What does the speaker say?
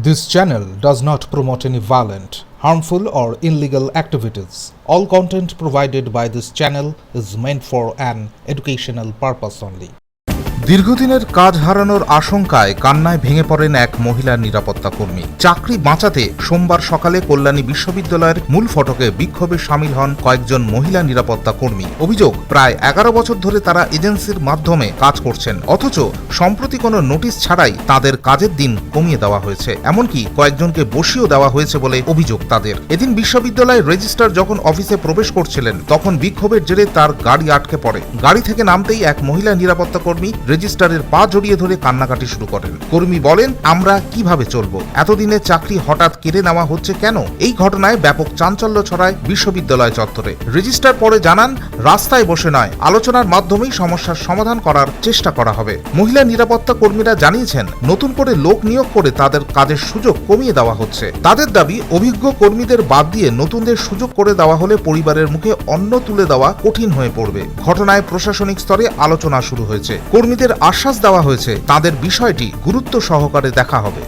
This channel does not promote any violent, harmful, or illegal activities. All content provided by this channel is meant for an educational purpose only. দীর্ঘদিনের কাজ হারানোর আশঙ্কায় কান্নায় ভেঙে পড়েন এক মহিলা নিরাপত্তা কর্মী। চাকরি বাঁচাতে সোমবার সকালে কল্যাণী বিশ্ববিদ্যালয়ের মূল ফটকে বিক্ষোভে সামিল হন কয়েকজন মহিলা নিরাপত্তা কর্মী। অভিযোগ, প্রায় 11 বছর ধরে তারা এজেন্সির মাধ্যমে কাজ করছেন, অথচ সম্প্রতি কোনো নোটিশ ছাড়াই তাদের কাজের দিন কমিয়ে দেওয়া হয়েছে, এমনকি কয়েকজনকে বসিয়েও দেওয়া হয়েছে বলে অভিযোগ তাদের। এদিন বিশ্ববিদ্যালয়ের রেজিস্ট্রার যখন অফিসে প্রবেশ করছিলেন, তখন বিক্ষোভের জেরে তার গাড়ি আটকে পড়ে। গাড়ি থেকে নামতেই এক মহিলা নিরাপত্তা কর্মী রেজিস্ট্রারের পা জড়িয়ে ধরে কান্নাকাটি শুরু করেন। কর্মী বলেন, আমরা কিভাবে চলবো? এতদিনের চাকরি হঠাৎ কেড়ে নেওয়া হচ্ছে কেন? এই ঘটনায় ব্যাপক চাঞ্চল্য ছড়ায় বিশ্ববিদ্যালয় চত্বরে। রেজিস্ট্রার পরে জানান, রাস্তায় বসে নয়, আলোচনার মাধ্যমেই সমস্যার সমাধান করার চেষ্টা করা হবে। মহিলা নিরাপত্তা কর্মীরা জানিয়েছেন, নতুন করে লোক নিয়োগ করে তাদের কাজের সুযোগ কমিয়ে দেওয়া হচ্ছে। তাদের দাবি, অভিজ্ঞ কর্মীদের বাদ দিয়ে নতুনদের সুযোগ করে দেওয়া হলে পরিবারের মুখে অন্ন তুলে দেওয়া কঠিন হয়ে পড়বে। ঘটনায় প্রশাসনিক স্তরে আলোচনা শুরু হয়েছে। কর্মীদের আশ্বাস দেওয়া হয়েছে, তাদের বিষয়টি গুরুত্ব সহকারে দেখা হবে।